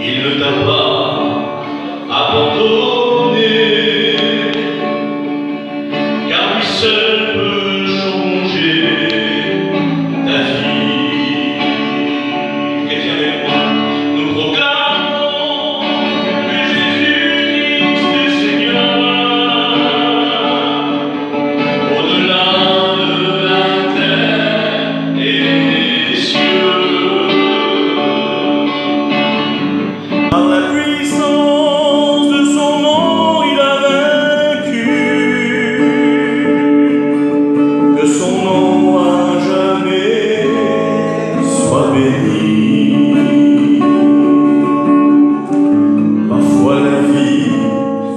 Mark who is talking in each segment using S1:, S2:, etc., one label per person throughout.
S1: Il ne t'a pas abandonné, car lui seul peut changer ta vie. Chrétien avec moi, nous proclamons que Jésus-Christ est Seigneur, au-delà de la terre et des cieux.
S2: Par la puissance de son nom, il a vaincu. Que son nom à jamais soit béni. Parfois la vie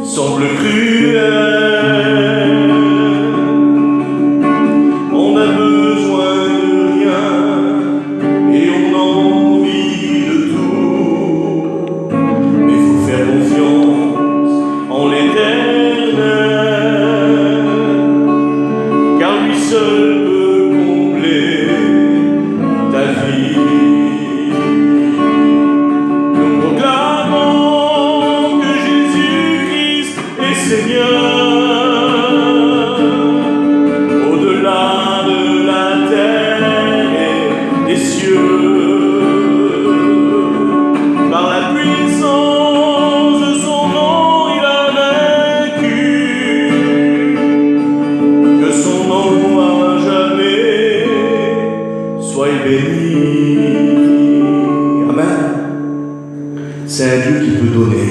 S2: semble cruelle. On a besoin de rien et on a envie de tout. Mais faut faire confiance en l'Éternel, car lui seul peut combler ta vie. Nous proclamons que Jésus-Christ est Seigneur, au-delà de la terre et des cieux. Par la puissance de son nom, il a vaincu. Que son nom à jamais soit béni. Amen. C'est un Dieu qui peut donner.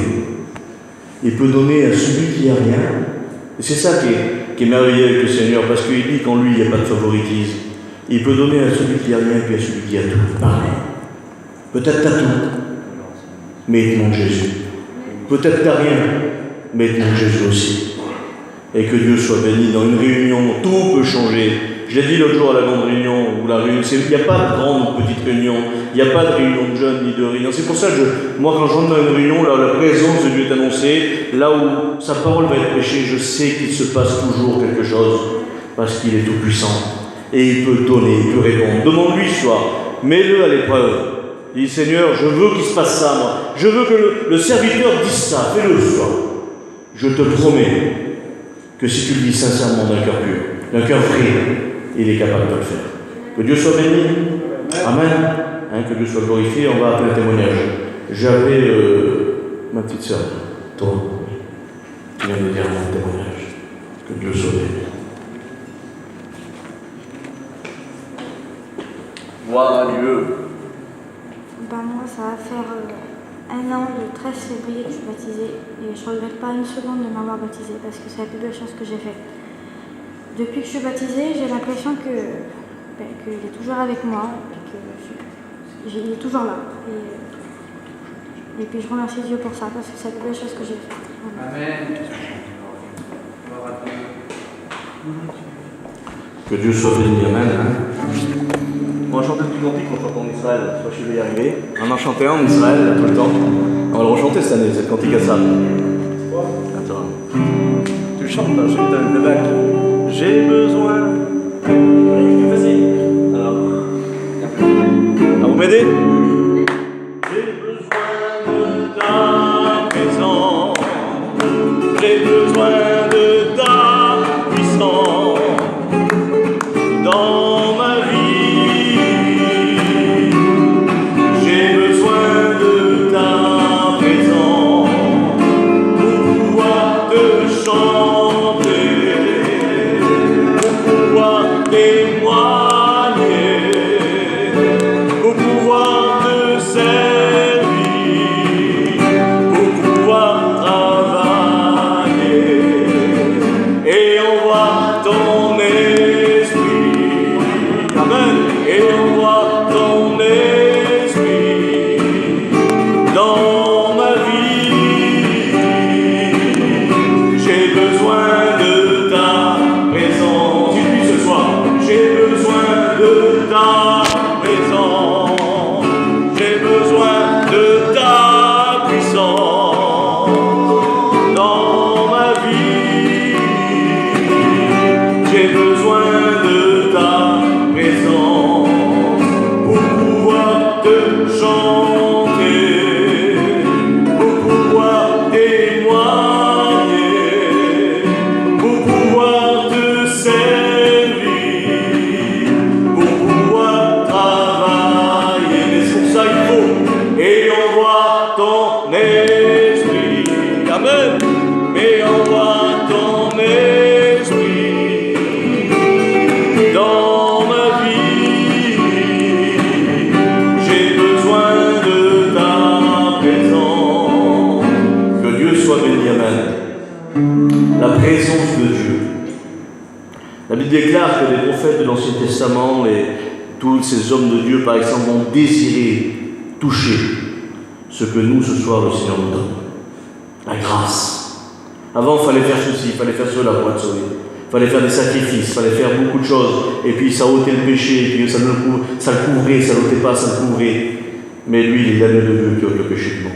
S2: Il peut donner à celui qui n'a rien. Et c'est ça qui est merveilleux avec le Seigneur, parce qu'il dit qu'en lui, il n'y a pas de favoritisme. Il peut donner à celui qui n'a rien, puis à celui qui a tout. Pareil. Peut-être t'as tout, mais il te manque Jésus. Peut-être t'as rien, mais il te manque Jésus aussi. Et que Dieu soit béni. Dans une réunion, tout peut changer. Je l'ai dit l'autre jour à la grande réunion, où la réunion, il n'y a pas de grande ou petite réunion, il n'y a pas de réunion de jeunes ni de réunion. C'est pour ça que moi, quand j'entre dans une réunion, là, la présence de Dieu est annoncée, là où sa parole va être prêchée, je sais qu'il se passe toujours quelque chose, parce qu'il est tout puissant. Et il peut donner, il peut répondre. Demande-lui ce soir, mets-le à l'épreuve. Dis, Seigneur, je veux qu'il se passe ça, moi. Je veux que le serviteur dise ça, fais-le ce soir. Je te promets que si tu le dis sincèrement d'un cœur pur, d'un cœur vrai, il est capable de le faire. Que Dieu soit béni. Amen. Hein, que Dieu soit glorifié. On va appeler un témoignage. J'avais ma petite sœur, toi, qui vient de dire mon témoignage. Que Dieu soit béni. Gloire à Dieu.
S3: Moi, ça va faire 1 an, le 13 février, que je suis baptisée. Et je ne regrette pas une seconde de m'avoir baptisée, parce que c'est la plus belle chose que j'ai faite. Depuis que je suis baptisée, j'ai l'impression qu'il est toujours avec moi, et qu'il est toujours là. Et puis je remercie Dieu pour ça, parce que c'est la plus belle chose que j'ai faite.
S4: Amen.
S2: Que Dieu soit béni. Amen. On va chanter le petit cantique qu'on chante en Israël. Je sais pas si je vais y arriver. On en chantait un en Israël tout le temps. On va le rechanter cette année, cette cantique à ça. Attends. Tu le chantes là, je te le bac. J'ai besoin. Vas-y. Alors. Ah, vous m'aidez? J'ai besoin de ta présence. J'ai besoin de ta puissance dans ma vie. J'ai besoin de ta présence pour pouvoir te chanter, pour pouvoir témoigner, pour pouvoir te esprit. Amen. Mais envoie ton esprit dans ma vie. J'ai besoin de ta présence. Que Dieu soit béni. Amen. La présence de Dieu. La Bible déclare que les prophètes de l'Ancien Testament et tous ces hommes de Dieu, par exemple, ont désiré toucher ce que nous, ce soir, le Seigneur nous donne. La grâce. Avant, il fallait faire ceci, il fallait faire cela pour être sauvé. Il fallait faire des sacrifices, il fallait faire beaucoup de choses. Et puis ça ôtait le péché, et puis ça le couvrait, ça n'ôtait pas, ça le couvrait. Mais lui, il est l'agneau de Dieu qui ôte le péché du monde.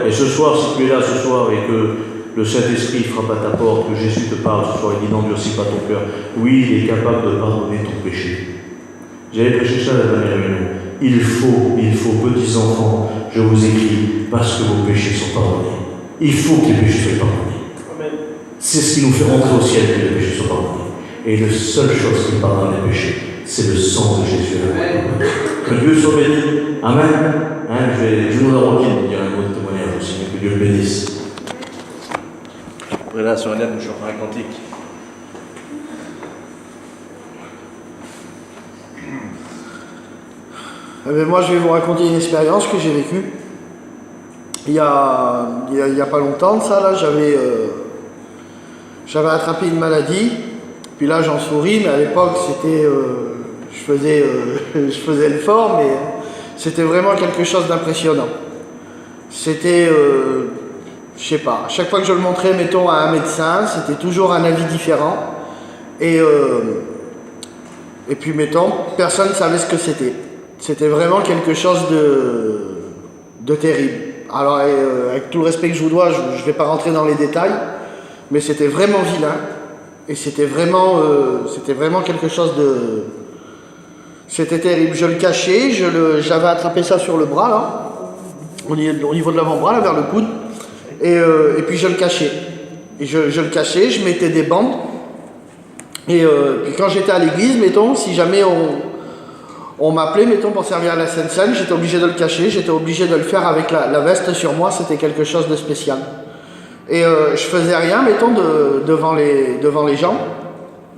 S2: Et ce soir, si tu es là ce soir et que le Saint-Esprit frappe à ta porte, que Jésus te parle ce soir, il dit n'endurcis pas ton cœur. Oui, il est capable de pardonner ton péché. J'avais prêché ça à la dernière réunion. Il faut, petits enfants, je vous écris, parce que vos péchés sont pardonnés. Il faut que les péchés soient pardonnés. Amen. C'est ce qui nous fait rentrer au ciel, que les péchés soient pardonnés. Et la seule chose qui pardonne les péchés, c'est le sang de Jésus. Amen. Que Dieu soit béni. Amen. Je vous en remercie de dire un mot de témoignage aussi, que Dieu le bénisse. Après là, sur un aide, nous chantons un cantique.
S4: Moi, je vais vous raconter une expérience que j'ai vécue. Il y a pas longtemps de ça, là, j'avais attrapé une maladie. Puis là, j'en souris, mais à l'époque, c'était, je faisais le fort, mais c'était vraiment quelque chose d'impressionnant. C'était, je sais pas, à chaque fois que je le montrais, mettons, à un médecin, c'était toujours un avis différent. Et puis, mettons, personne ne savait ce que c'était. C'était vraiment quelque chose de terrible. Alors, avec tout le respect que je vous dois, je ne vais pas rentrer dans les détails, mais c'était vraiment vilain. Et c'était vraiment quelque chose de... C'était terrible. Je le cachais, j'avais attrapé ça sur le bras, là, au niveau de l'avant-bras, là, vers le coude. Et puis je le cachais. Et je le cachais, je mettais des bandes. Et puis quand j'étais à l'église, mettons, si jamais on m'appelait, mettons, pour servir à la Sainte Seine, j'étais obligé de le cacher, j'étais obligé de le faire avec la veste sur moi, c'était quelque chose de spécial. Et je faisais rien, mettons, devant les gens,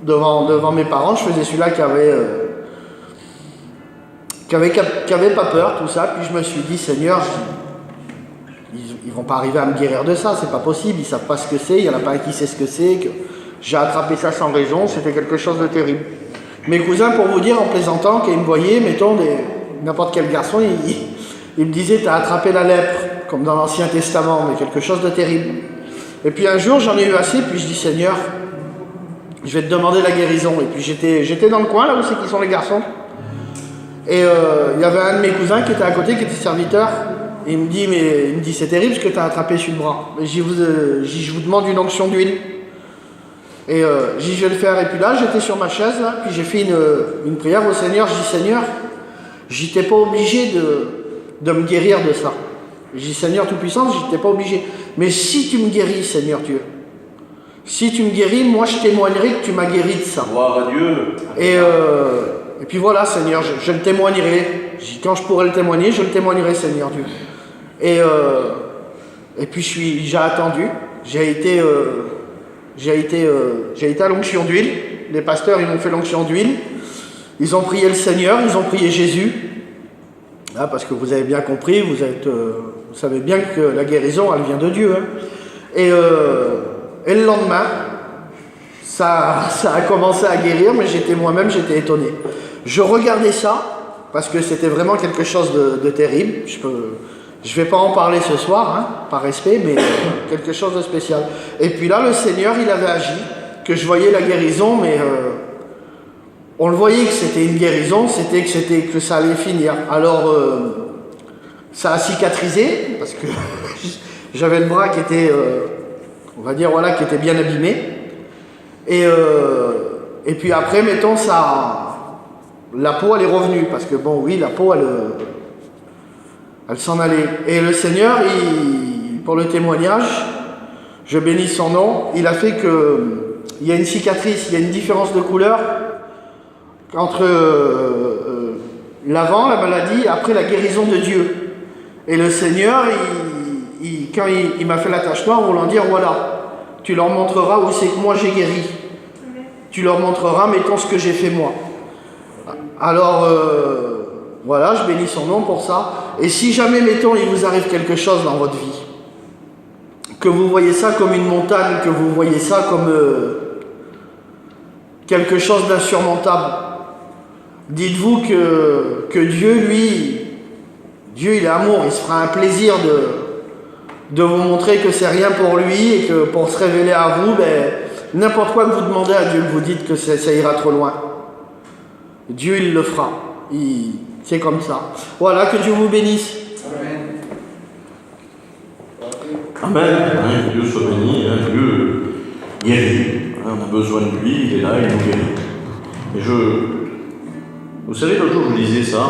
S4: devant mes parents, je faisais celui-là qui avait pas peur, tout ça, puis je me suis dit, Seigneur, ils vont pas arriver à me guérir de ça, c'est pas possible, ils savent pas ce que c'est, il y en a pas un qui sait ce que c'est, que j'ai attrapé ça sans raison, c'était quelque chose de terrible. Mes cousins, pour vous dire, en plaisantant, quand ils me voyaient, mettons, n'importe quel garçon, ils me disaient, t'as attrapé la lèpre, comme dans l'Ancien Testament, mais quelque chose de terrible. Et puis un jour, j'en ai eu assez, puis je dis, Seigneur, je vais te demander la guérison. Et puis j'étais dans le coin, là où c'est qui sont les garçons. Et il y avait un de mes cousins qui était à côté, qui était serviteur. Et il me dit, c'est terrible ce que tu as attrapé sur le bras. Et je vous demande une onction d'huile. Et je vais le faire. Et puis là, j'étais sur ma chaise, là, puis j'ai fait une prière au Seigneur. Je dis, Seigneur, j'étais pas obligé de me guérir de ça. Je dis, Seigneur Tout-Puissant, j'étais pas obligé. Mais si tu me guéris, Seigneur Dieu, si tu me guéris, moi je témoignerai que tu m'as guéri de ça.
S2: Gloire à Dieu.
S4: Et puis voilà, Seigneur, je le témoignerai. Quand je pourrai le témoigner, je le témoignerai, Seigneur Dieu. Et puis j'ai attendu. J'ai été à l'onction d'huile. Les pasteurs, ils m'ont fait l'onction d'huile. Ils ont prié le Seigneur, ils ont prié Jésus. Ah, parce que vous avez bien compris, vous savez bien que la guérison, elle vient de Dieu. Hein. Et le lendemain, ça a commencé à guérir, mais moi-même, j'étais étonné. Je regardais ça, parce que c'était vraiment quelque chose de terrible. Je vais pas en parler ce soir, hein, par respect, mais quelque chose de spécial. Et puis là, le Seigneur, il avait agi, que je voyais la guérison, mais on le voyait que c'était une guérison, que ça allait finir. Alors, ça a cicatrisé, parce que j'avais le bras qui était, on va dire, voilà, qui était bien abîmé. Et puis après, mettons, la peau, elle est revenue, parce que bon, oui, la peau, elle s'en allait. Et le Seigneur, pour le témoignage, je bénis son nom, il a fait il y a une cicatrice, il y a une différence de couleur entre l'avant, la maladie, et après la guérison de Dieu. Et le Seigneur, quand il m'a fait la tache noire, en voulant dire, voilà, tu leur montreras où c'est que moi j'ai guéri. Tu leur montreras, mettons, ce que j'ai fait moi. Alors, voilà, je bénis son nom pour ça. Et si jamais, mettons, il vous arrive quelque chose dans votre vie, que vous voyez ça comme une montagne, que vous voyez ça comme quelque chose d'insurmontable, dites-vous que Dieu, lui, Dieu, il est amour, il se fera un plaisir de vous montrer que c'est rien pour lui et que pour se révéler à vous, n'importe quoi que vous demandez à Dieu, que vous dites que ça ira trop loin. Dieu, il le fera. C'est comme ça. Voilà, que Dieu vous bénisse.
S2: Amen. Amen. Que Dieu soit béni, Dieu guérit. On a besoin de lui, il est là, il nous guérit. Et vous savez, l'autre jour, je disais ça.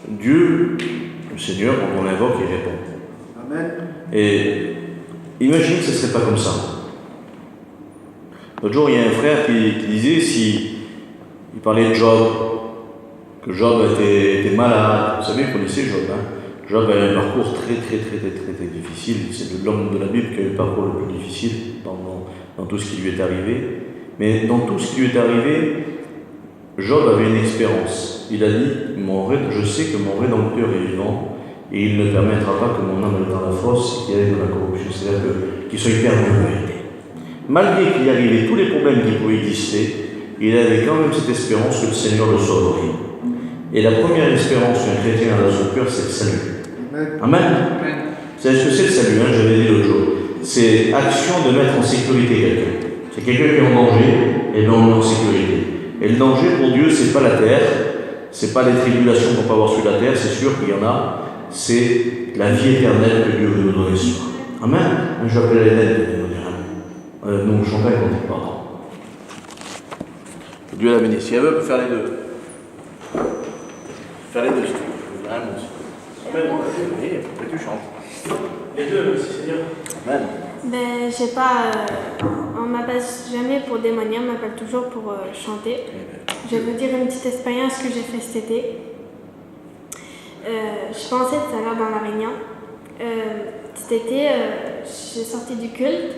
S2: Dieu, le Seigneur, quand on l'invoque, il répond.
S4: Amen.
S2: Et imaginez que ce ne serait pas comme ça. L'autre jour, il y a un frère qui disait, il parlait de Job, que Job était malade. Vous savez, vous connaissez Job, Job a eu un parcours très difficile. C'est l'homme de la Bible qui a eu le parcours le plus difficile dans tout ce qui lui est arrivé. Mais dans tout ce qui lui est arrivé, Job avait une expérience. Il a dit, je sais que mon Rédempteur est vivant et il ne permettra pas que mon âme aille dans la fosse et qu'il aille dans la corruption. C'est-à-dire qu'il soit perdu en vérité. Malgré qu'il y arrivait tous les problèmes qui pouvaient exister, il avait quand même cette espérance que le Seigneur le sauverait. Et la première espérance qu'un chrétien a dans son cœur, c'est le salut. Amen. Vous savez ce que c'est le salut, j'avais dit l'autre jour. C'est action de mettre en sécurité quelqu'un. C'est quelqu'un qui est en danger, et bien on le met en sécurité. Et le danger pour Dieu, c'est pas la terre, c'est pas les tribulations qu'on peut avoir sur la terre, c'est sûr qu'il y en a, c'est la vie éternelle que Dieu veut nous donner sur. Amen. Je vais appeler l'Éternel de nous dire amen. Donc chanter quand on pardon. Dieu la bénisse. Si elle veut, peut faire les deux. Faire les deux, si tu veux. Amen. Oui, après tu chantes. Les deux, merci Seigneur. Amen.
S3: Je sais pas, on m'appelle jamais pour témoigner, on m'appelle toujours pour chanter. Je vais vous dire une petite expérience que j'ai faite cet été. Je pensais tout à l'heure dans la réunion. Cet été, j'ai sorti du culte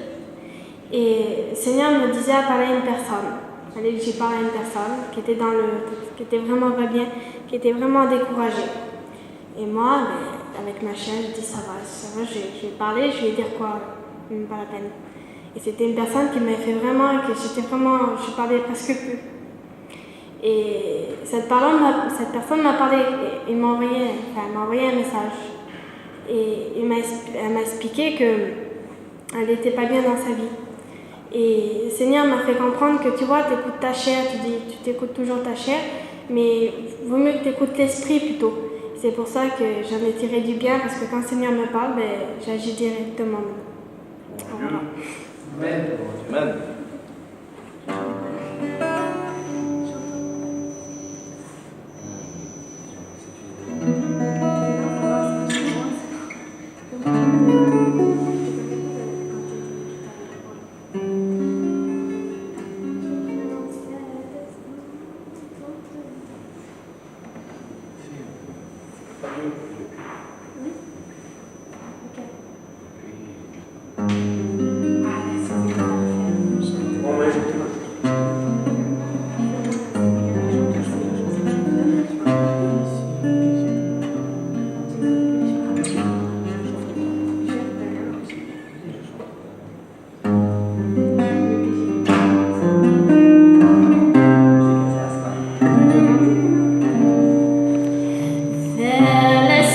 S3: et le Seigneur me disait à parler à une personne. Fallait que j'y parle à une personne qui était vraiment pas bien, qui était vraiment découragée. Et moi, avec ma chienne, je dis ça va, je vais parler, je vais dire quoi, même pas la peine. Et c'était une personne qui m'avait fait vraiment, je parlais presque plus. Et cette personne m'a parlé, elle m'a envoyé un message. Et elle m'a expliqué qu'elle n'était pas bien dans sa vie. Et le Seigneur m'a fait comprendre que tu vois, tu écoutes ta chair, tu t'écoutes toujours ta chair, mais il vaut mieux que tu écoutes l'esprit plutôt. C'est pour ça que j'en ai tiré du bien, parce que quand le Seigneur me parle, j'agis directement. Voilà.
S2: Amen. Amen.
S3: Vers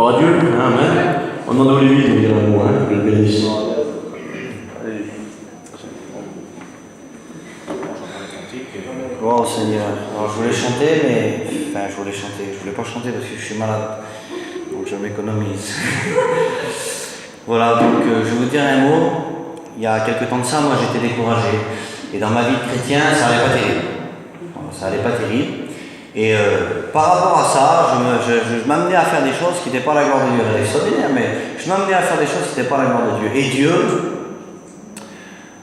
S2: Gloire à Dieu, amen. On demande à Olivier de dire un mot, que le bénisse.
S5: Gloire au Seigneur. Alors je voulais chanter, mais. Enfin, je voulais pas chanter parce que je suis malade. Donc je m'économise. Voilà, donc je vais vous dire un mot. Il y a quelques temps de ça, moi j'étais découragé. Et dans ma vie de chrétien, ça allait pas terrible. Ça allait pas terrible. Et par rapport à ça, je m'amenais à faire des choses qui n'étaient pas la gloire de Dieu. Elle est extraordinaire, mais je m'amenais à faire des choses qui n'étaient pas la gloire de Dieu. Et Dieu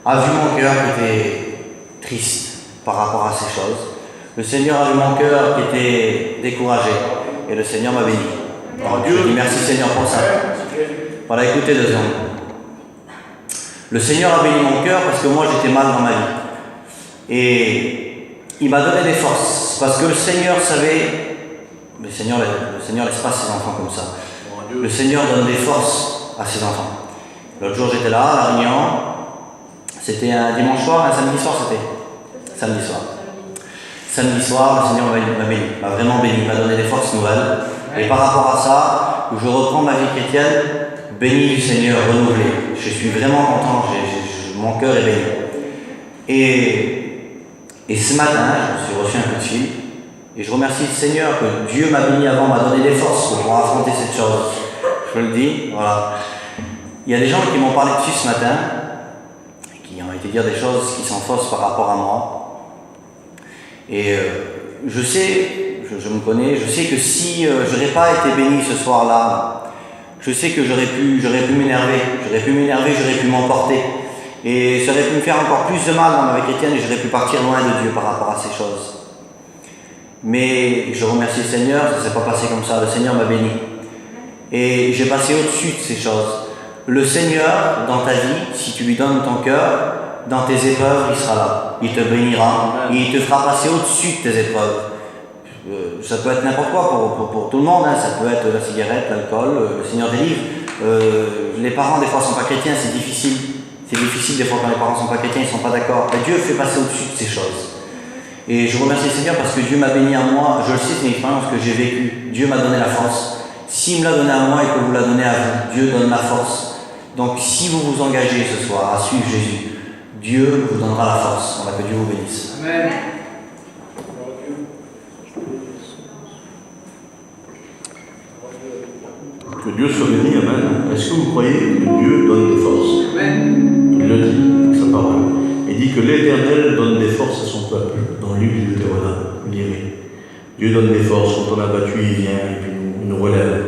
S5: a vu mon cœur qui était triste par rapport à ces choses. Le Seigneur a vu mon cœur qui était découragé. Et le Seigneur m'a béni. Alors je dis merci Seigneur pour ça. Voilà, écoutez 2 secondes. Le Seigneur a béni mon cœur parce que moi j'étais mal dans ma vie. Et il m'a donné des forces, parce que le Seigneur savait, le Seigneur laisse pas ses enfants comme ça. Le Seigneur donne des forces à ses enfants. L'autre jour j'étais là, à La Réunion, c'était un dimanche soir, un samedi soir c'était. Samedi soir. Samedi soir, le Seigneur m'a béni, m'a vraiment béni, m'a donné des forces nouvelles. Et par rapport à ça, je reprends ma vie chrétienne, béni du Seigneur, renouvelé. Je suis vraiment content, mon cœur est béni. Et ce matin, je me suis reçu un coup de fil, et je remercie le Seigneur que Dieu m'a béni avant, m'a donné des forces pour pouvoir affronter cette chose. Je le dis, voilà. Il y a des gens qui m'ont parlé dessus ce matin, qui ont été dire des choses qui sont fausses par rapport à moi. Et je sais, je me connais, je sais que si je n'aurais pas été béni ce soir-là, je sais que j'aurais pu m'énerver, j'aurais pu m'emporter. Et ça aurait pu me faire encore plus de mal dans ma vie chrétienne et j'aurais pu partir loin de Dieu par rapport à ces choses. Mais je remercie le Seigneur, ça ne s'est pas passé comme ça, le Seigneur m'a béni. Et j'ai passé au-dessus de ces choses. Le Seigneur, dans ta vie, si tu lui donnes ton cœur, dans tes épreuves, il sera là. Il te bénira et il te fera passer au-dessus de tes épreuves. Ça peut être n'importe quoi pour tout le monde, hein. Ça peut être la cigarette, l'alcool, le Seigneur délivre. Les parents, des fois, ne sont pas chrétiens, c'est difficile. C'est difficile des fois quand les parents ne sont pas chrétiens, ils ne sont pas d'accord. Mais Dieu fait passer au-dessus de ces choses. Et je remercie le Seigneur parce que Dieu m'a béni à moi. Je le sais, c'est une expérience que j'ai vécue. Dieu m'a donné la force. S'il me l'a donné à moi et que vous l'a donné à vous, Dieu donne la force. Donc si vous vous engagez ce soir à suivre Jésus, Dieu vous donnera la force. Voilà, que Dieu vous bénisse.
S1: Amen.
S2: Que Dieu soit béni, amen. Est-ce que vous croyez que Dieu donne des forces?
S1: Amen.
S2: Il le dit, sa parole. Il dit que l'Éternel donne des forces à son peuple. Dans le livre du Deutéronome, vous lirez. Dieu donne des forces, quand on a battu, il vient et puis il nous relève.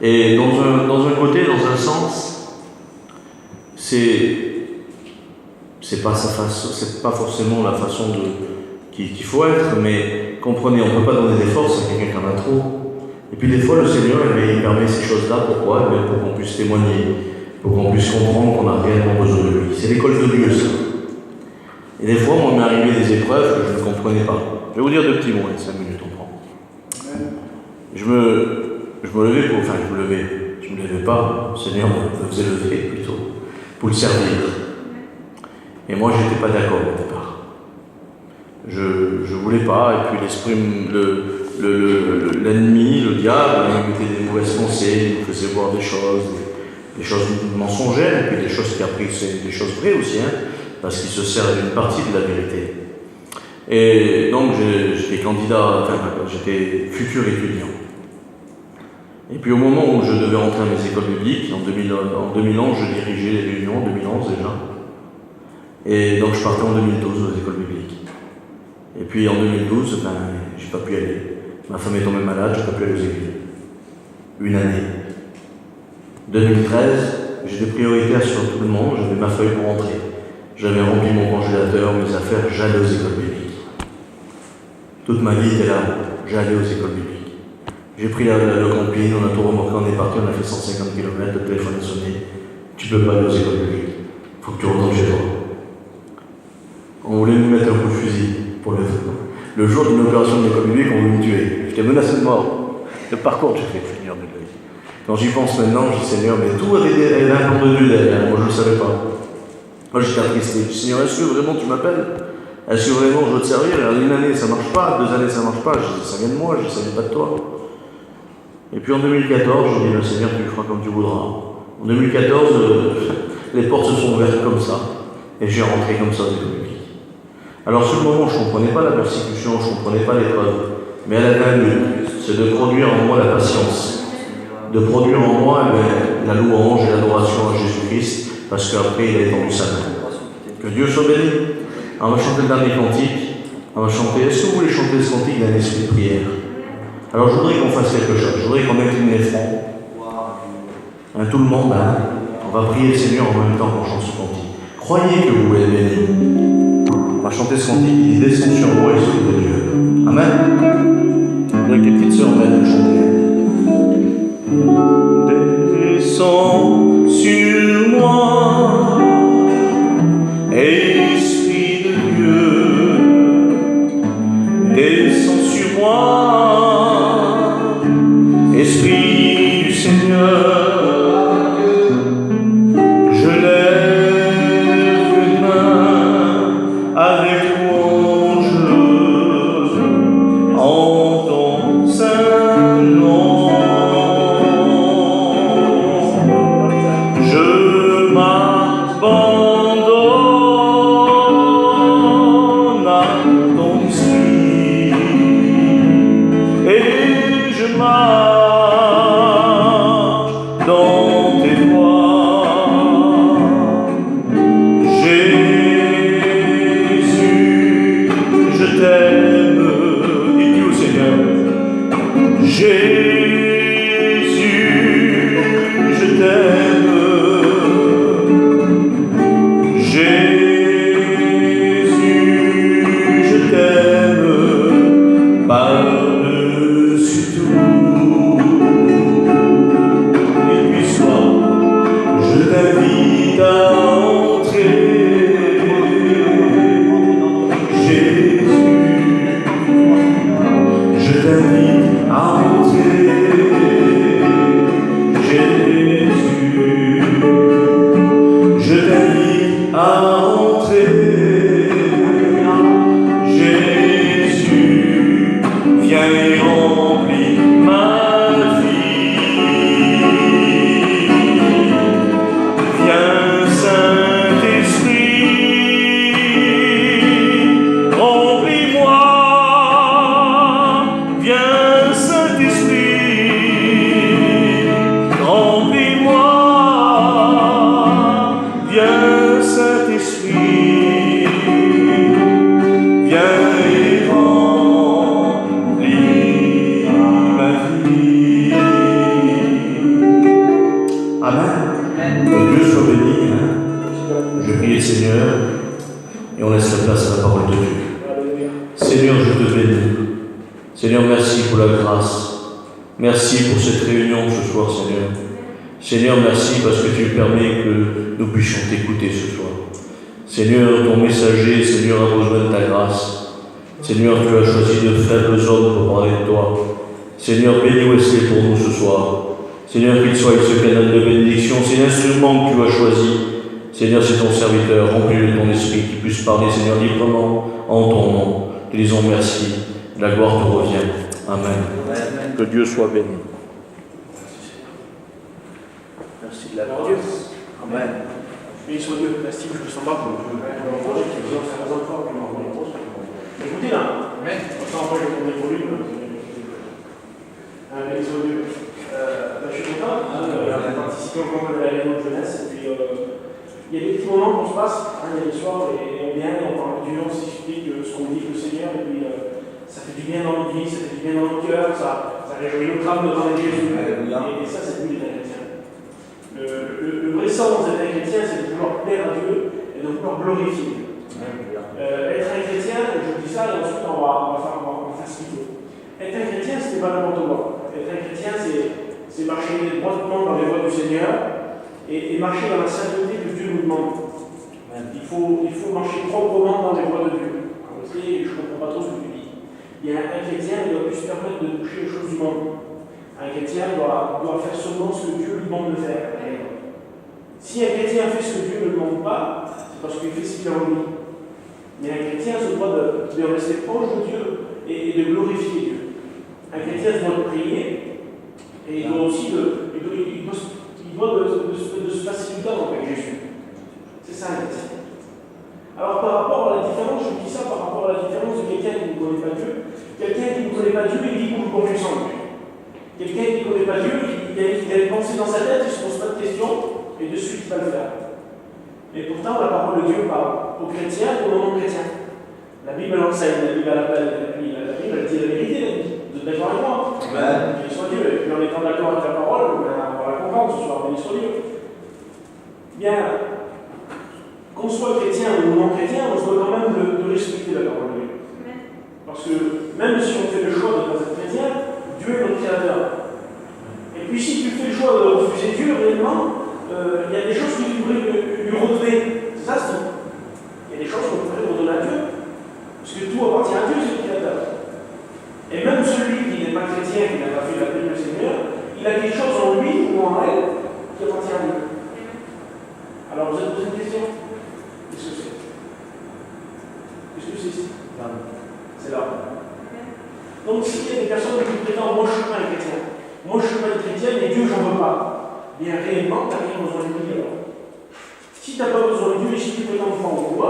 S2: Et dans un côté, dans un sens, c'est pas forcément la façon qu'il faut être, mais comprenez, on ne peut pas donner des forces à quelqu'un qui en a trop. Et puis des fois, le Seigneur, il permet ces choses-là. Pourquoi? Pour qu'on puisse témoigner, pour qu'on puisse comprendre qu'on a réellement besoin de lui. C'est l'école de Dieu, ça. Et des fois, on m'est arrivé des épreuves que je ne comprenais pas. Je vais vous dire 2 petits mots, 5 minutes, on prend. Je me levais pas, le Seigneur me faisait lever plutôt, pour le servir. Et moi, je n'étais pas d'accord au départ. Je voulais pas, et puis l'esprit, l'ennemi, le diable, il mettait des mauvaises pensées, il me faisait voir des choses mensongères, et puis des choses qui après, c'est des choses vraies aussi, hein, parce qu'il se sert d'une partie de la vérité. Et donc, j'étais futur étudiant. Et puis au moment où je devais rentrer à mes écoles bibliques, en 2011, je dirigeais les réunions, en 2011 déjà. Et donc je partais en 2012 aux écoles bibliques. Et puis en 2012, j'ai pas pu y aller. Ma femme est tombée malade, j'ai pas pu aller aux églises. Une année. 2013, j'ai des priorités sur tout le monde, j'avais ma feuille pour rentrer. J'avais rempli mon congélateur, mes affaires, j'allais aux écoles bibliques. Toute ma vie était là, j'allais aux écoles bibliques. J'ai pris le camping, on a tout remorqué, on est parti, on a fait 150 km, le téléphone a sonné. Tu peux pas aller aux écoles bibliques. Faut que tu retournes chez toi. On voulait nous mettre un coup de fusil pour le jour d'une opération de l'école biblique, on voulait me tuer. J'étais menacé de mort. Le parcours, j'ai fait, Seigneur de Dieu. Quand j'y pense maintenant, je dis Seigneur, mais tout avait un plan de Dieu derrière, moi je ne le savais pas. Moi j'étais attristé. Je dis Seigneur, est-ce que vraiment tu m'appelles? Est-ce que vraiment je veux te servir? Alors, une année ça marche pas, 2 années ça marche pas. Je dis ça vient de moi, je ne savais pas de toi. Et puis en 2014, je dis, le Seigneur, tu le feras comme tu voudras. En 2014, les portes se sont ouvertes comme ça, et j'ai rentré comme ça dans l'église. Alors sur le moment, je ne comprenais pas la persécution, je ne comprenais pas l'épreuve, mais elle avait un but, c'est de produire en moi la patience, de produire en moi la louange et l'adoration à Jésus-Christ, parce qu'après il a étendu sa main. Que Dieu soit béni. On va chanter le dernier cantique, on va chanter, est-ce que vous voulez chanter ce cantique d'un esprit de prière? Alors je voudrais qu'on fasse quelque chose, je voudrais qu'on incline les fronts. Tout le monde, on va prier le Seigneur en même temps qu'on chante ce cantique. Croyez que vous êtes bénis. On va chanter ce cantique, il descend sur moi, Esprit de Dieu. Amen. Je voudrais que les petites sœurs m'aident à chanter. Descends sur moi, Esprit de Dieu. Descends sur moi, Esprit du Seigneur.
S6: Seigneur, merci pour la grâce. Merci pour cette réunion ce soir, Seigneur. Seigneur, merci parce que tu permets que nous puissions t'écouter ce soir. Seigneur, ton messager, Seigneur, a besoin de ta grâce. Seigneur, tu as choisi de faibles hommes pour parler de toi. Seigneur, bénis Wesley pour nous ce soir. Seigneur, qu'il soit ce canal de bénédiction, c'est l'instrument que tu as choisi. Seigneur, c'est ton serviteur, rempli de ton esprit, qui puisse parler, Seigneur, librement en ton nom. Te disons merci. La gloire te revient. Amen.
S2: Amen. Que Dieu soit béni. Merci de la grâce. Amen.
S7: Béni soit Dieu. Merci, je ne sens pas pour écoutez là. Amen. Après, je vais prendre les volumes. Béni soit Dieu. Je suis content de participer au moment de la réunion de jeunesse. Et puis, il y a des petits moments qu'on se passe. Il y a des soirs et on vient, on parle de Dieu, on s'explique ce qu'on dit le Seigneur. Et puis, ça fait du bien dans notre vie, ça fait du bien dans notre cœur, ça réjouit notre âme de parler de Jésus. Et ça, c'est le but d'être un chrétien. Le vrai sens d'être un chrétien, c'est de vouloir plaire à Dieu et de vouloir glorifier. Être un chrétien, je dis ça et ensuite on va faire ce qu'il faut. Être un chrétien, ce n'est pas n'importe quoi. Être un chrétien, c'est marcher droitement dans les voies du Seigneur et marcher dans la sainteté que Dieu nous demande. Il faut marcher proprement dans les voies de Dieu. Je ne comprends pas trop ce que tu dis. Et un chrétien ne doit plus se permettre de toucher les choses du monde. Un chrétien doit faire seulement ce que Dieu lui demande de faire. Si un chrétien fait ce que Dieu ne demande pas, c'est parce qu'il fait ce qu'il a envie. Mais un chrétien se doit de rester proche de Dieu et de glorifier Dieu. Un chrétien se doit de prier Et il doit aussi il doit de se passer du temps avec Jésus. C'est ça un chrétien. Alors par rapport à la différence, je dis ça par rapport à la différence de quelqu'un qui ne connaît pas Dieu. Quelqu'un qui ne connaît pas Dieu, il dit qu'on le confie sans Dieu. Quelqu'un qui ne connaît pas Dieu, il a une pensée dans sa tête, il ne se pose pas de questions, et de suite il va le faire. Et pourtant, la parole de Dieu parle aux chrétiens et aux non-chrétiens. La Bible enseigne, la Bible elle dit la vérité, la Bible. Vous êtes d'accord avec moi? Béni soit Dieu. Et puis en étant d'accord avec la parole, on va la comprendre ce soir, béni soit Dieu. Bien, qu'on soit chrétien ou non-chrétien, on se doit quand même de respecter la parole de Dieu. Parce que même si on fait le choix de ne pas être chrétien, Dieu est notre créateur. Et puis si tu fais le choix de refuser Dieu, réellement, il y a des choses que tu pourrais lui redonner. C'est ça ce truc. Il y a des choses qu'on pourrait redonner à Dieu. Parce que tout appartient à Dieu, c'est le créateur. Et même celui qui n'est pas chrétien, qui n'a pas fait la paix du Seigneur, il a quelque chose en lui ou en elle qui appartient à Dieu. Alors vous êtes posé une question? Qu'est-ce que c'est? Qu'est-ce que c'est? C'est là. Donc s'il y a des personnes qui prétendent, moi je ne suis pas un chrétien, moi je ne suis pas une chrétienne et Dieu j'en veux pas, bien réellement tu n'as rien besoin de lui alors. Si tu n'as pas besoin de Dieu et si tu prétends pas en toi,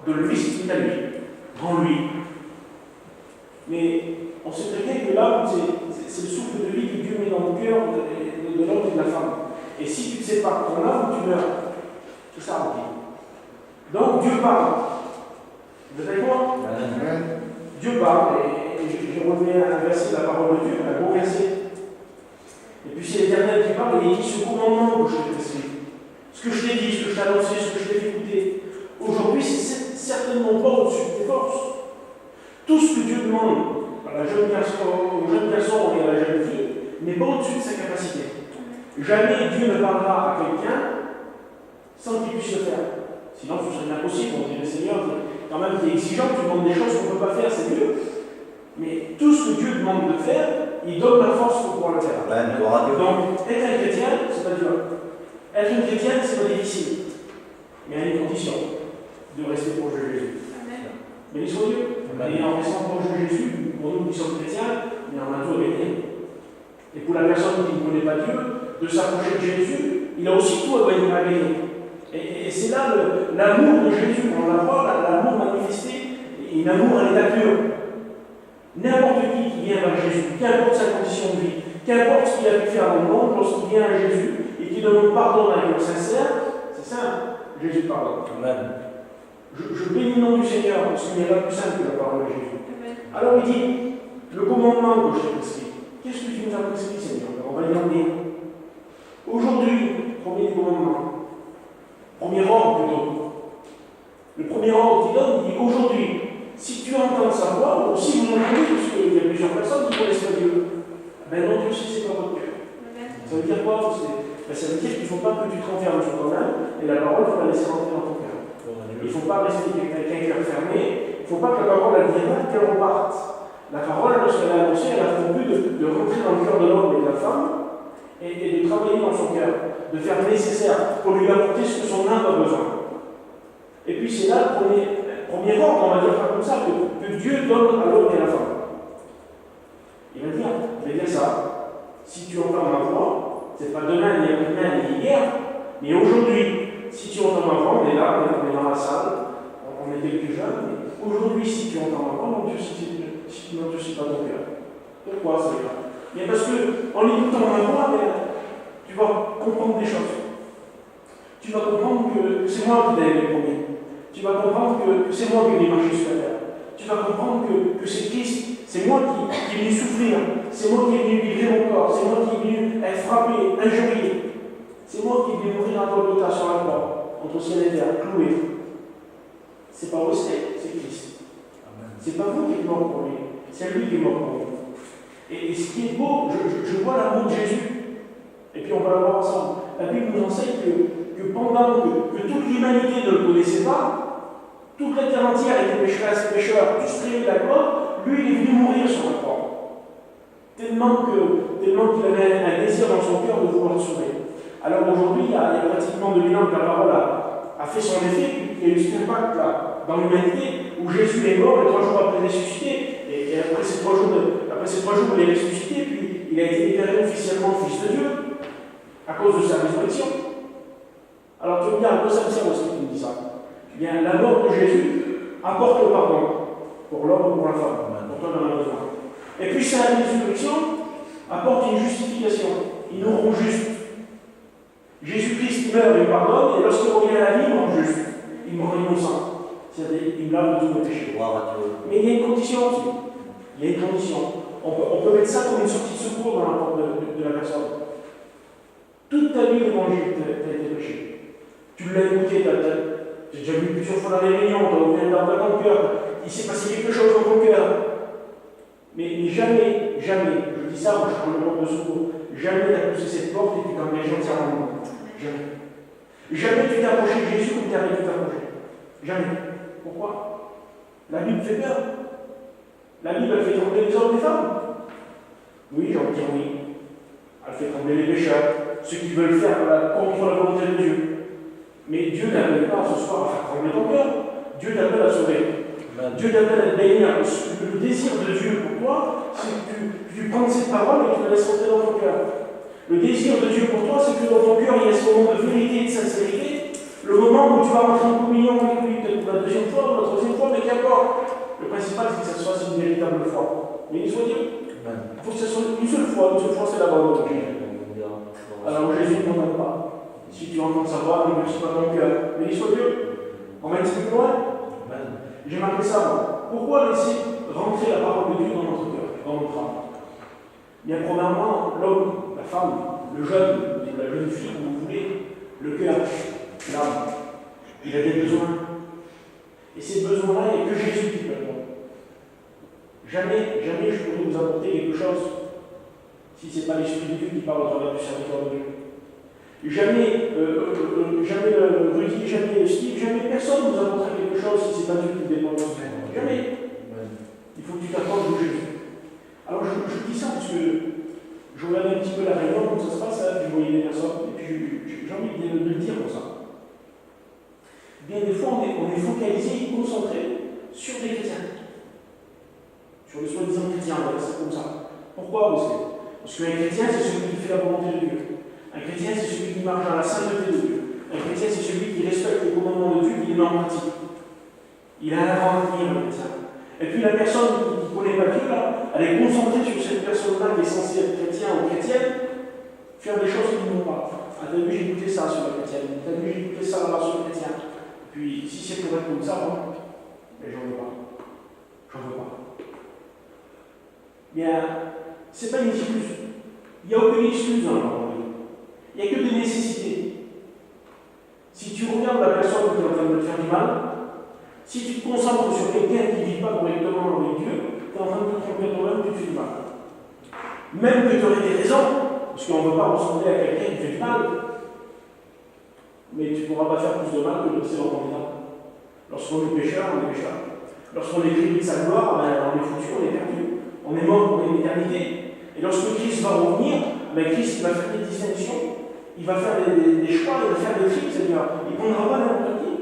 S7: de lui c'est à lui, en lui. Mais on sait très bien que là, c'est le souffle de vie que Dieu met dans le cœur de l'homme et de la femme. Et si tu te sépares de ton âme, tu meurs. C'est ça, on dit. Donc Dieu parle. Vous êtes avec moi? Dieu parle, et je reviens à un verset de la parole de Dieu, un beau verset. Et puis c'est l'Éternel qui parle, et il dit ce commandement que je t'ai prescrit. Ce que je t'ai dit, ce que je t'ai annoncé, ce que je t'ai fait écouter. Aujourd'hui, c'est certainement pas au-dessus de tes forces. Tout ce que Dieu demande à la jeune garçon, au jeune garçon et à la jeune fille n'est pas au-dessus de sa capacité. Jamais Dieu ne parlera à quelqu'un sans qu'il puisse le faire. Sinon, ce serait impossible. On dirait, Seigneur, quand même, tu es exigeant, tu demandes des choses qu'on ne peut pas faire, c'est mieux. Mais tout ce que Dieu demande de faire, il donne la force pour pouvoir le faire. Donc, être un chrétien, c'est pas dur. Être une chrétienne, c'est pas difficile. Mais il y a une condition, de rester proche de Jésus. Béni soit Dieu. Et en restant proche de Jésus, pour nous qui sommes chrétiens, on a tout à gagner. Et pour la personne qui ne connaît pas Dieu, de s'approcher de Jésus, il a aussi tout à gagner. Et c'est là l'amour de Jésus, on la voit, l'amour manifesté, et l'amour à l'état pur. N'importe qui vient vers Jésus, qu'importe sa condition de vie, qu'importe ce qu'il a pu faire dans le monde, lorsqu'il vient à Jésus et qu'il demande pardon à un cœur sincère, c'est simple, Jésus pardonne. Amen. Je bénis le nom du Seigneur, parce qu'il n'y a pas plus simple que la parole de Jésus. Amen. Alors il dit, le commandement que je t'ai prescrit, qu'est-ce que tu nous as prescrit, Seigneur? On va y en venir. Aujourd'hui, premier commandement, premier ordre plutôt. Le premier ordre qu'il donne, il dit aujourd'hui, si tu entends sa voix, ou si vous l'entendez, parce qu'il y a plusieurs personnes qui connaissent pas Dieu, ben non, Dieu sait c'est pas votre cœur. Ça veut dire quoi? Ça veut dire qu'il ne faut pas que tu te renfermes sur toi-même, et la parole, il faut la laisser rentrer dans ton cœur. Il ne faut pas rester avec un cœur fermé, il ne faut pas que la parole, elle vienne là, qu'elle reparte. La parole, lorsqu'elle a annoncé, elle a pour but de rentrer dans le cœur de l'homme et de la femme, et de travailler dans son cœur, de faire le nécessaire pour lui apporter ce que son âme a besoin. Et puis c'est là le premier ordre, on va dire comme ça, que Dieu donne à l'homme et à la femme. Il va dire ça, si tu entends ma voix, c'est pas demain, ni après-demain, ni hier, mais aujourd'hui, si tu entends ma voix, on est là, on est dans la salle, on est quelques jeunes, mais aujourd'hui, si tu entends ma voix, mon Dieu, si tu n'endurcis pas ton cœur. Pourquoi c'est là? Mais parce que, en écoutant ma voix, tu vas comprendre des choses. Tu vas comprendre que c'est moi qui t'ai aimé le premier. Tu vas comprendre que c'est moi qui ai marché sur la terre. Tu vas comprendre que c'est Christ, c'est moi qui est venu souffrir, c'est moi qui est venu livrer mon corps, c'est moi qui est venu être frappé, injurié. C'est moi qui est venu mourir à Golgotha sur la croix, entre ciel et terre, cloué. C'est pas vous, c'est Christ. C'est pas vous qui êtes mort pour lui, c'est lui qui est mort pour vous. Et ce qui est beau, je vois l'amour de Jésus, et puis on va le voir ensemble. La Bible nous enseigne que pendant que toute l'humanité ne le connaissait pas, toute la terre entière était pécheur, distraite de la gloire, lui il est venu mourir sur la croix. Tellement qu'il avait un désir dans son cœur de vouloir sauver. Alors aujourd'hui, il y a pratiquement 2000 ans que la parole a fait son effet, il y a eu cet impact là, dans l'humanité, où Jésus est mort et 3 jours après ressuscité, et après ces 3 jours, il est ressuscité, puis il a été déclaré officiellement Fils de Dieu à cause de sa résurrection. Alors tu me dis, à quoi ça me sert aussi tu me dis ça? Eh bien, la mort de Jésus apporte le pardon pour l'homme ou pour la femme, pour toi dans la besoin. Et puis sa résurrection apporte une justification. Il nous rend juste. Jésus-Christ meurt et pardonne, et lorsqu'il revient à la vie, il me rend juste. Il me rend innocent. C'est-à-dire, il me lave de tous mes péchés. Mais il y a une condition aussi. Il y a une condition. On peut mettre ça comme une sortie de secours dans la porte de la personne. Toute ta vie, l'évangile t'a été prêché. Tu l'as écouté, j'ai déjà vu plusieurs fois dans les réunions, tu as ouvert dans ton cœur, il s'est passé quelque chose dans ton cœur. Mais jamais, je dis ça, moi je prends le porte de secours, jamais tu as poussé cette porte et tu t'en es entièrement. Jamais. Jamais tu t'es approché de Jésus comme tu avais dû t'approcher. Jamais. Pourquoi? La Bible fait peur. La Bible, elle fait trembler les hommes et les femmes. Oui, j'ai envie de dire oui. Elle fait trembler les pécheurs, ceux qui veulent faire contre la volonté de Dieu. Mais Dieu n'appelle pas ce soir à faire trembler ton cœur. Dieu t'appelle à sauver. Dieu t'appelle à te bénir. Le désir de Dieu pour toi, c'est que tu prennes cette parole et que tu la laisses rentrer dans ton cœur. Le désir de Dieu pour toi, c'est que dans ton cœur, il y ait ce moment de vérité et de sincérité. Le moment où tu vas rentrer en communion avec lui, peut-être pour la deuxième fois ou la troisième fois, mais qu'importe. Le principal, c'est que ça soit une véritable foi. Mais il soit Dieu. Il faut que ce soit une seule fois c'est la bonne. Alors Jésus ne t'entend pas. Si tu entends sa voix, ne mercie pas ton cœur. Mais il soit Dieu. On va un petit peu plus loin. J'ai marqué ça, moi. Pourquoi laisser rentrer la parole de Dieu dans notre cœur, dans notre âme? Bien, premièrement, l'homme, la femme, le jeune, la jeune fille, comme vous voulez, le cœur, l'âme, il a des besoins. Et ces besoins-là, il n'y a que Jésus qui peut répondre. Jamais je pourrais vous apporter quelque chose si ce n'est pas l'Esprit de Dieu qui parle au travers du serviteur de Dieu. Jamais Rudy, jamais Steve, jamais personne ne vous apportera quelque chose si ce n'est pas Dieu qui dépend de vous. Jamais. Il faut que tu t'approches de Jésus. Alors je dis ça parce que je regardais un petit peu la réunion, comme ça se passe, là, puis je voyais des personnes, et puis j'ai envie de le dire comme ça. Bien des fois, on est focalisé et concentré sur des chrétiens. Sur les soi-disant chrétiens, on va dire ça comme ça. Pourquoi? Parce qu'un chrétien, c'est celui qui fait la volonté de Dieu. Un chrétien, c'est celui qui marche dans la sainteté de Dieu. Un chrétien, c'est celui qui respecte les commandements de Dieu, qui les met en pratique. Il a un avenir, le chrétien. Et puis la personne qui ne connaît pas Dieu, là, elle est concentrée sur cette personne-là qui est censée être chrétien ou chrétienne, faire des choses qui ne vont pas. Ah, t'as vu, j'ai écouté ça sur la chrétienne. T'as vu, j'ai écouté ça là-bas sur le chrétien. Puis si c'est pour être comme ça, bon, mais j'en veux pas. J'en veux pas. Bien, c'est pas une excuse. Il n'y a aucune excuse dans la parole. Il n'y a que des nécessités. Si tu regardes la personne qui est en train de te faire du mal, si tu te concentres sur quelqu'un qui ne vit pas correctement avec Dieu, tu es en train de te tromper toi-même, tu te fais du mal. Même que tu aurais des raisons, parce qu'on ne veut pas ressembler à quelqu'un qui fait du mal, mais tu ne pourras pas faire plus de mal que l'excellent candidat. Lorsqu'on est pécheur, on est pécheur. Lorsqu'on est privé de sa gloire, on est foutu, on est perdu. On est mort pour une éternité. Et lorsque Christ va revenir, Christ va faire des distinctions, il va faire des choix, il va faire des tri, c'est-à-dire, il ne prendra pas n'importe qui.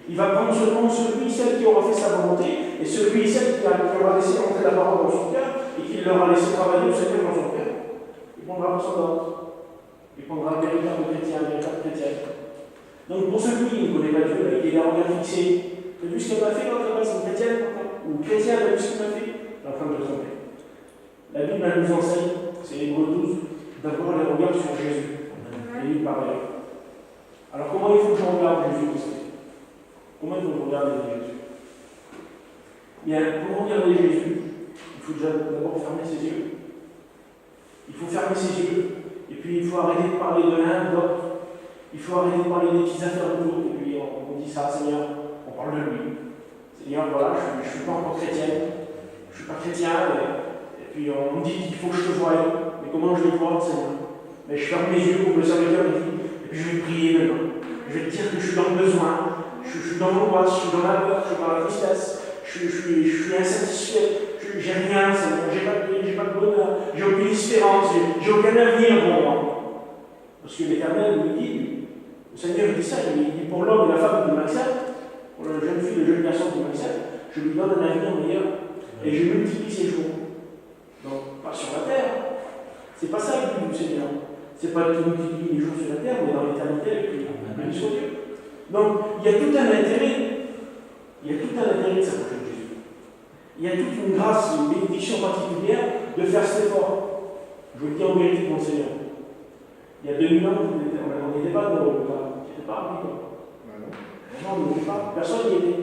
S7: Il va prendre seulement celui, celle qui aura fait sa volonté, et celui, celle qui aura laissé entrer la parole dans son cœur, et qui leur a laissé travailler le Seigneur dans son cœur. Il prendra personne d'autre. Il prendra un véritable chrétien, un véritable chrétien. Donc pour celui qui ne connaît pas Dieu, qui est là en regard fixé, tu as vu ce qu'elle m'a fait quand elle passe une chrétienne, ou chrétien, tu as vu ce qu'il m'a fait, elle est en train de te tromper. La Bible elle nous enseigne, c'est Hébreux 12, d'avoir les regards sur Jésus. Et il parle. Alors comment il faut que je regarde Jésus? Comment il faut que je regarde Jésus? Bien, pour regarder Jésus, il faut déjà d'abord fermer ses yeux. Il faut fermer ses yeux, et puis il faut arrêter de parler de l'un, de l'autre. Il faut arrêter de parler des petites affaires de l'autre, et puis on dit ça, Seigneur, on parle de lui. Seigneur, voilà, je ne suis pas encore chrétienne, je ne suis pas chrétien, et puis on me dit qu'il faut que je te voie. Mais comment je le vois, Seigneur? Mais je ferme mes yeux pour le serviteur me dit, et puis je vais prier maintenant. Je vais te dire que je suis dans le besoin, je suis dans l'angoisse, je suis dans la peur, je suis dans la tristesse, je suis insatisfait, j'ai rien, Seigneur, j'ai pas de bonheur, j'ai aucune espérance, j'ai aucun avenir pour moi. Parce que l'Éternel me dit, le Seigneur dit ça, il dit pour l'homme et la femme qui m'acceptent, pour la jeune fille et le jeune garçon qui m'acceptent, je lui donne un avenir meilleur et je multiplie ses jours. Donc, pas sur la terre, C'est pas ça le but du Seigneur. C'est pas de multiplier les jours sur la terre, mais dans l'éternité avec lui. Béni soit Dieu. Donc, il y a tout un intérêt. Il y a tout un intérêt de s'approcher de Jésus. Il y a toute une grâce, une bénédiction particulière de faire cet effort. Je vous le dis en vérité, mon Seigneur. Il y a 2000 ans, on n'était pas dans le cas. C'était pas appris, quoi. Non, on n'était pas. Personne n'y était.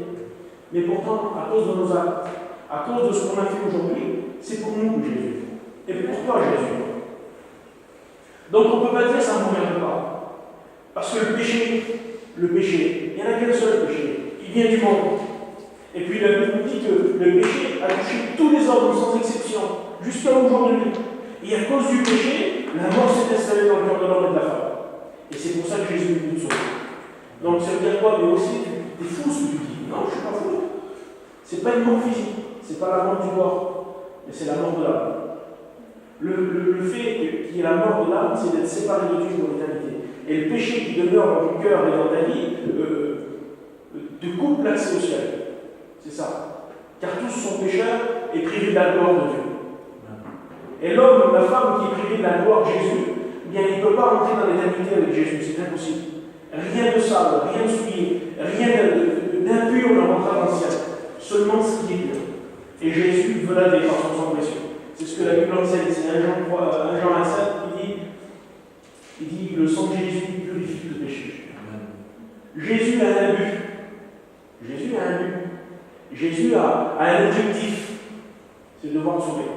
S7: Mais pourtant, à cause de nos actes, à cause de ce qu'on a fait aujourd'hui, c'est pour nous que Jésus. Et pourquoi Jésus? Donc on ne peut pas dire ça ne nous regarde pas. Parce que le péché, il n'y en a qu'un seul péché. Il vient du monde. Et puis la Bible nous dit que le péché a touché tous les hommes sans exception, jusqu'à aujourd'hui. Et à cause du péché, la mort s'est installée dans le cœur de l'homme et de la femme. Et c'est pour ça que Jésus est venu nous sauver. Donc ça veut dire quoi? Mais aussi, t'es fou ce que tu dis. Non, je ne suis pas fou. C'est pas une mort physique, c'est pas la mort du corps, mais c'est la mort de l'âme. Le fait qu'il y ait la mort de l'âme, c'est d'être séparé de Dieu pour l'éternité. Et le péché qui demeure dans ton cœur et dans ta vie te coupe l'accès au ciel. C'est ça. Car tous sont pécheurs et privés de la gloire de Dieu. Et l'homme ou la femme qui est privé de la gloire de Jésus, eh bien, il ne peut pas entrer dans l'éternité avec Jésus, c'est impossible. Rien de sale, rien de souillé, rien d'impur ne rentrera dans le ciel. Seulement ce qui est pur. Et Jésus veut laver par son sang précieux. C'est ce que la Bible enseigne. C'est 1 Jean 27 qui dit le sang de Jésus purifie tout péché. Jésus a un but. Jésus a un but. Jésus a un objectif. C'est de devoir sauver.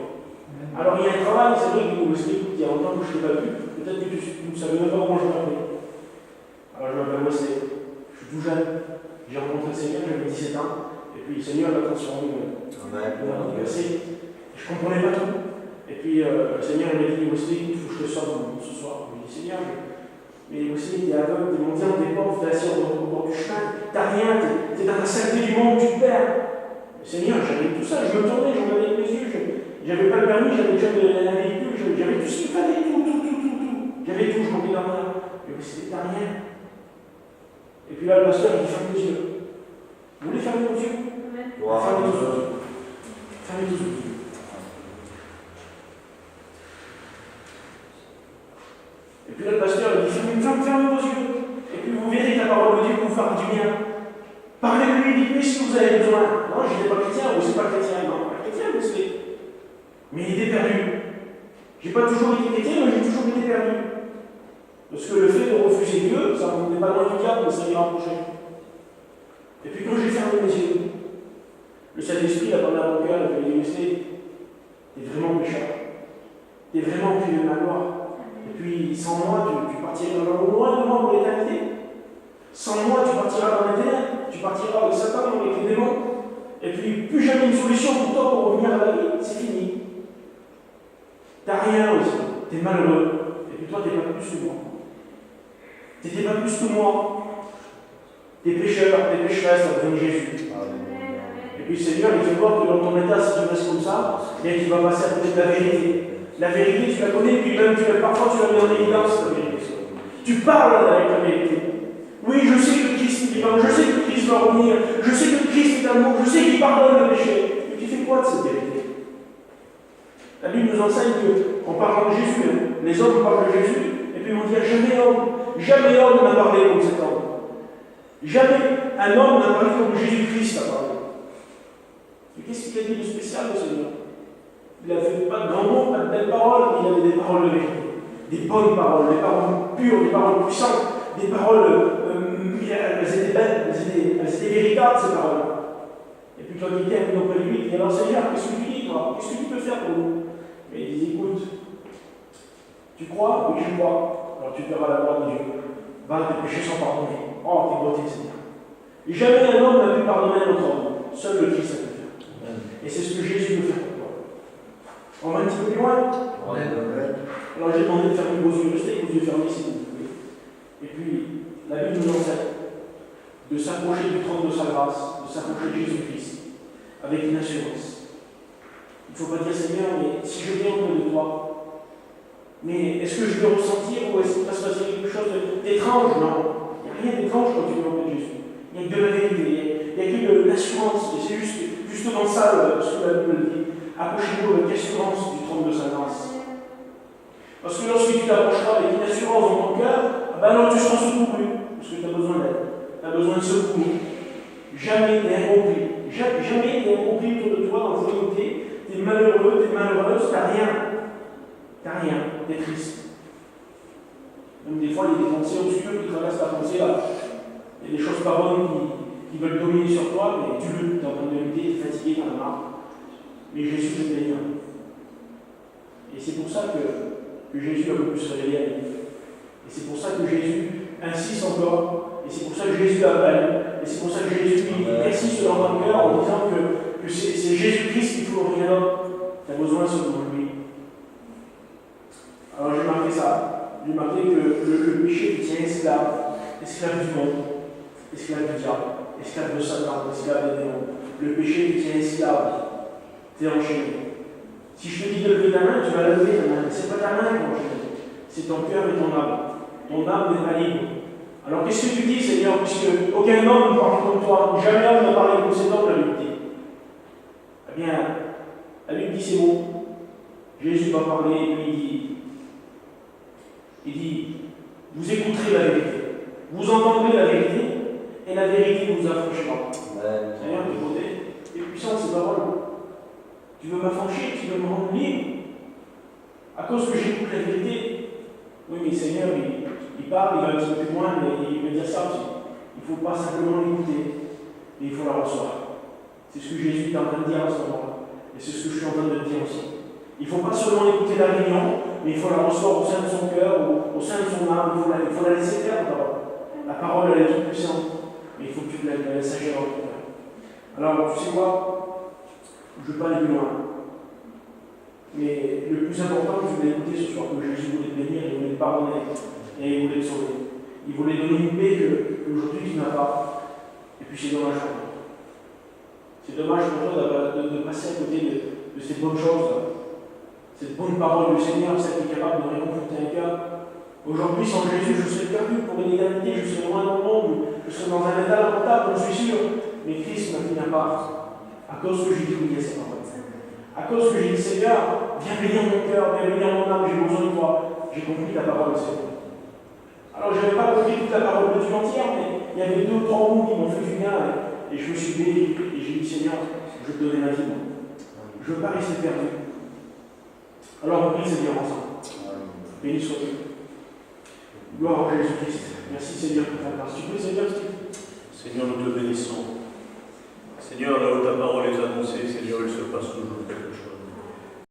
S7: Alors il y a un travail, c'est vrai que vous expliquez qu'il y a longtemps que je ne l'ai pas vu. Peut-être que vous ne savez même pas comment je m'appelle. Alors je m'appelle Wesley. Je suis tout jeune. J'ai rencontré le Seigneur, j'avais 17 ans. Et puis le Seigneur m'a transformé mon université. Je ne comprenais pas tout. Et puis le Seigneur m'a dit, Wesley, il faut que je te sorte ce soir. Je lui ai dit, Seigneur, mais Wesley, t'es aveugle, t'es mendiant, t'es pauvre, t'es assis au bord du chemin, t'as rien, t'es dans la saleté du monde, tu te perds. Le Seigneur, j'avais tout ça, je me tournais, je regardais avec mes yeux, j'avais pas le permis, j'avais déjà un véhicule, j'avais tout ce qu'il fallait, tout. J'avais tout, je manquais de rien. Mais Wesley, t'as rien. Et puis là, le pasteur, il dit, ferme les yeux. Vous voulez fermer vos yeux? Fermez tous vos yeux. Fermez tous vos yeux. Et puis là, le pasteur, il dit, fermez vos yeux. Et puis vous verrez que la parole de Dieu vous fera du bien. Parlez-lui, dites-lui si vous avez besoin. Non, je n'étais pas chrétien, ou c'est pas chrétien. Non, pas chrétien, mais c'est. Mais il était perdu. J'ai pas toujours été chrétien, mais j'ai toujours été perdu. Parce que le fait de refuser Dieu, ça ne n'est pas loin du diable, mais ça m'y rapprochait. Et puis quand j'ai fermé mes yeux, le Saint-Esprit a parlé à mon cœur, il m'a dit, t'es vraiment pécheur. T'es vraiment privé de ma gloire. Et puis sans moi, tu partiras loin de moi pour l'éternité. Sans moi, tu partiras dans les ténèbres. Tu partiras avec Satan, avec les démons. Et puis plus jamais une solution pour toi pour revenir à la vie, c'est fini. T'as rien aussi. T'es malheureux. Et puis toi, t'es pas plus que moi. T'étais pas plus que moi. T'es pécheur, t'es pécheresse, ça devient Jésus. Et puis le Seigneur, il fait voir que dans ton état, si tu restes comme ça, bien tu vas passer à côté de la vérité. La vérité, tu la connais, puis même parfois tu la mets en évidence, la vérité. Tu parles avec la vérité. Oui, je sais que Christ est vivant, je sais que Christ va revenir, je sais que Christ est amour, je sais qu'il pardonne le péché. Mais tu fais quoi de cette vérité? La Bible nous enseigne qu'en parlant de Jésus, les hommes parlent de Jésus, et puis on dit jamais homme n'a parlé comme cet homme. Jamais un homme n'a parlé comme Jésus-Christ a parlé. Mais qu'est-ce qu'il a dit de spécial, le Seigneur? Il n'avait pas de grands mots, pas de belles paroles, mais il avait des paroles de vérité. Des bonnes paroles, des paroles pures, des paroles puissantes, des paroles, elles étaient belles, elles étaient véritables, ces paroles. Et puis quand il était auprès de lui, il dit, alors Seigneur, qu'est-ce que tu dis, toi? Qu'est-ce que tu peux faire pour nous? Et il dit, écoute, tu crois? Oui, je crois. Alors tu verras la gloire de Dieu. Va, tes péchés sont pardonnés. Oh, t'es beauté, Seigneur. Et jamais un homme n'a pu pardonner un autre homme. Seul le Christ a pu faire. Et c'est ce que Jésus veut faire pour toi. On va un petit peu plus loin. Alors j'ai demandé de fermer vos yeux. Restez avec vos yeux fermés si vous pouvez. Et puis, la Bible nous enseigne de s'approcher du trône de sa grâce, de s'approcher de Jésus-Christ, avec une assurance. Il ne faut pas dire, Seigneur, mais si je viens auprès de toi, mais est-ce que je vais ressentir ou est-ce qu'il va se passer quelque chose d'étrange? Non. Il n'y a rien d'étrange quand tu viens auprès de Jésus. Il n'y a que de la vérité, il n'y a que de l'assurance. Et c'est justement ça ce que la Bible dit. Approchez-vous avec assurance du trône de sa grâce. Parce que lorsque tu t'approcheras avec une assurance dans ton cœur, ben alors tu seras secouru, parce que tu as besoin d'aide, tu as besoin de secours. Jamais tu es incompris. Jamais tu es incompris autour de toi dans ta unité. Tu es malheureux, tu es malheureuse, tu n'as rien. Tu n'as rien, tu es triste. Même des fois, il y a des pensées obscures qui traversent ta pensée là. Il y a des choses pas bonnes qui veulent dominer sur toi, mais tu veux, tu es en train de lutter, tu es fatigué, tu en as marre. Mais Jésus te bénit. Et c'est pour ça que Jésus a voulu se révéler à lui. Et c'est pour ça que Jésus insiste encore. Et c'est pour ça que Jésus appelle. Et c'est pour ça que Jésus persiste dans ton cœur en disant que c'est Jésus-Christ qu'il faut rien d'autre. Tu as besoin seulement de lui. Alors j'ai marqué ça. J'ai marqué que le péché qui tient esclave du monde, esclave du diable, esclave de Satan, esclave des démons. Le péché qui tient esclave, tu es enchaîné. Si je te dis de lever ta main, tu vas la lever ta main. Ce n'est pas ta main qui est enchaînée, c'est ton cœur et ton âme. Ton âme n'est pas libre. Alors qu'est-ce que tu dis, Seigneur, puisque aucun homme ne parle comme toi, jamais homme n'a parlé comme cet homme, la Bible dit. Eh bien, la Bible dit c'est bon. Jésus va parler et puis il dit, vous écouterez la vérité, vous entendrez la vérité, et la vérité vous affranchira. Seigneur, de côté, tu es puissant, ces paroles. Tu veux m'affranchir, tu veux me rendre libre. À cause que j'écoute la vérité. Oui, mais Seigneur, il parle, il va un petit peu plus loin, mais il veut dire ça aussi. Il ne faut pas simplement l'écouter, mais il faut la recevoir. C'est ce que Jésus est en train de dire à ce moment-là. Et c'est ce que je suis en train de te dire aussi. Il ne faut pas seulement écouter la réunion, mais il faut la recevoir au sein de son cœur, au sein de son âme. Il faut la laisser faire, la parole. La parole, elle est toute puissante, mais il faut que tu la laisses agir dans ton cœur. Alors, tu sais quoi? Je ne veux pas aller plus loin. Mais le plus important que je voulais écouter ce soir, que Jésus voulait te bénir, il voulait te pardonner, et il voulait te sauver. Il voulait donner une paix qu'aujourd'hui tu n'as pas. Et puis c'est dommage pour toi. C'est dommage pour toi de passer à côté de ces bonnes choses, cette bonne parole du Seigneur, celle qui est capable de réconforter un cœur. Aujourd'hui, sans Jésus, je serais perdu pour une éternité, je serais loin dans le monde, je serais dans un état lamentable, je suis sûr. Mais Christ m'a mis à part, à cause que j'ai dit oui à ses paroles. À cause que j'ai dit, Seigneur, viens bénir mon cœur, viens bénir mon âme, j'ai besoin de toi. J'ai compris ta parole, Seigneur. Alors, je n'avais pas compris toute la parole de Dieu entière, mais il y avait 2 ou 3 mots qui m'ont fait du bien, et je me suis béni, et j'ai dit, Seigneur, je veux te donner la vie, moi. Je ne veux pas rester perdu. Alors, on prie, Seigneur, ensemble. Béni sois-tu. Gloire à Jésus-Christ. Merci, Seigneur, pour ta grâce. Tu peux, Seigneur,
S6: Seigneur, nous te bénissons.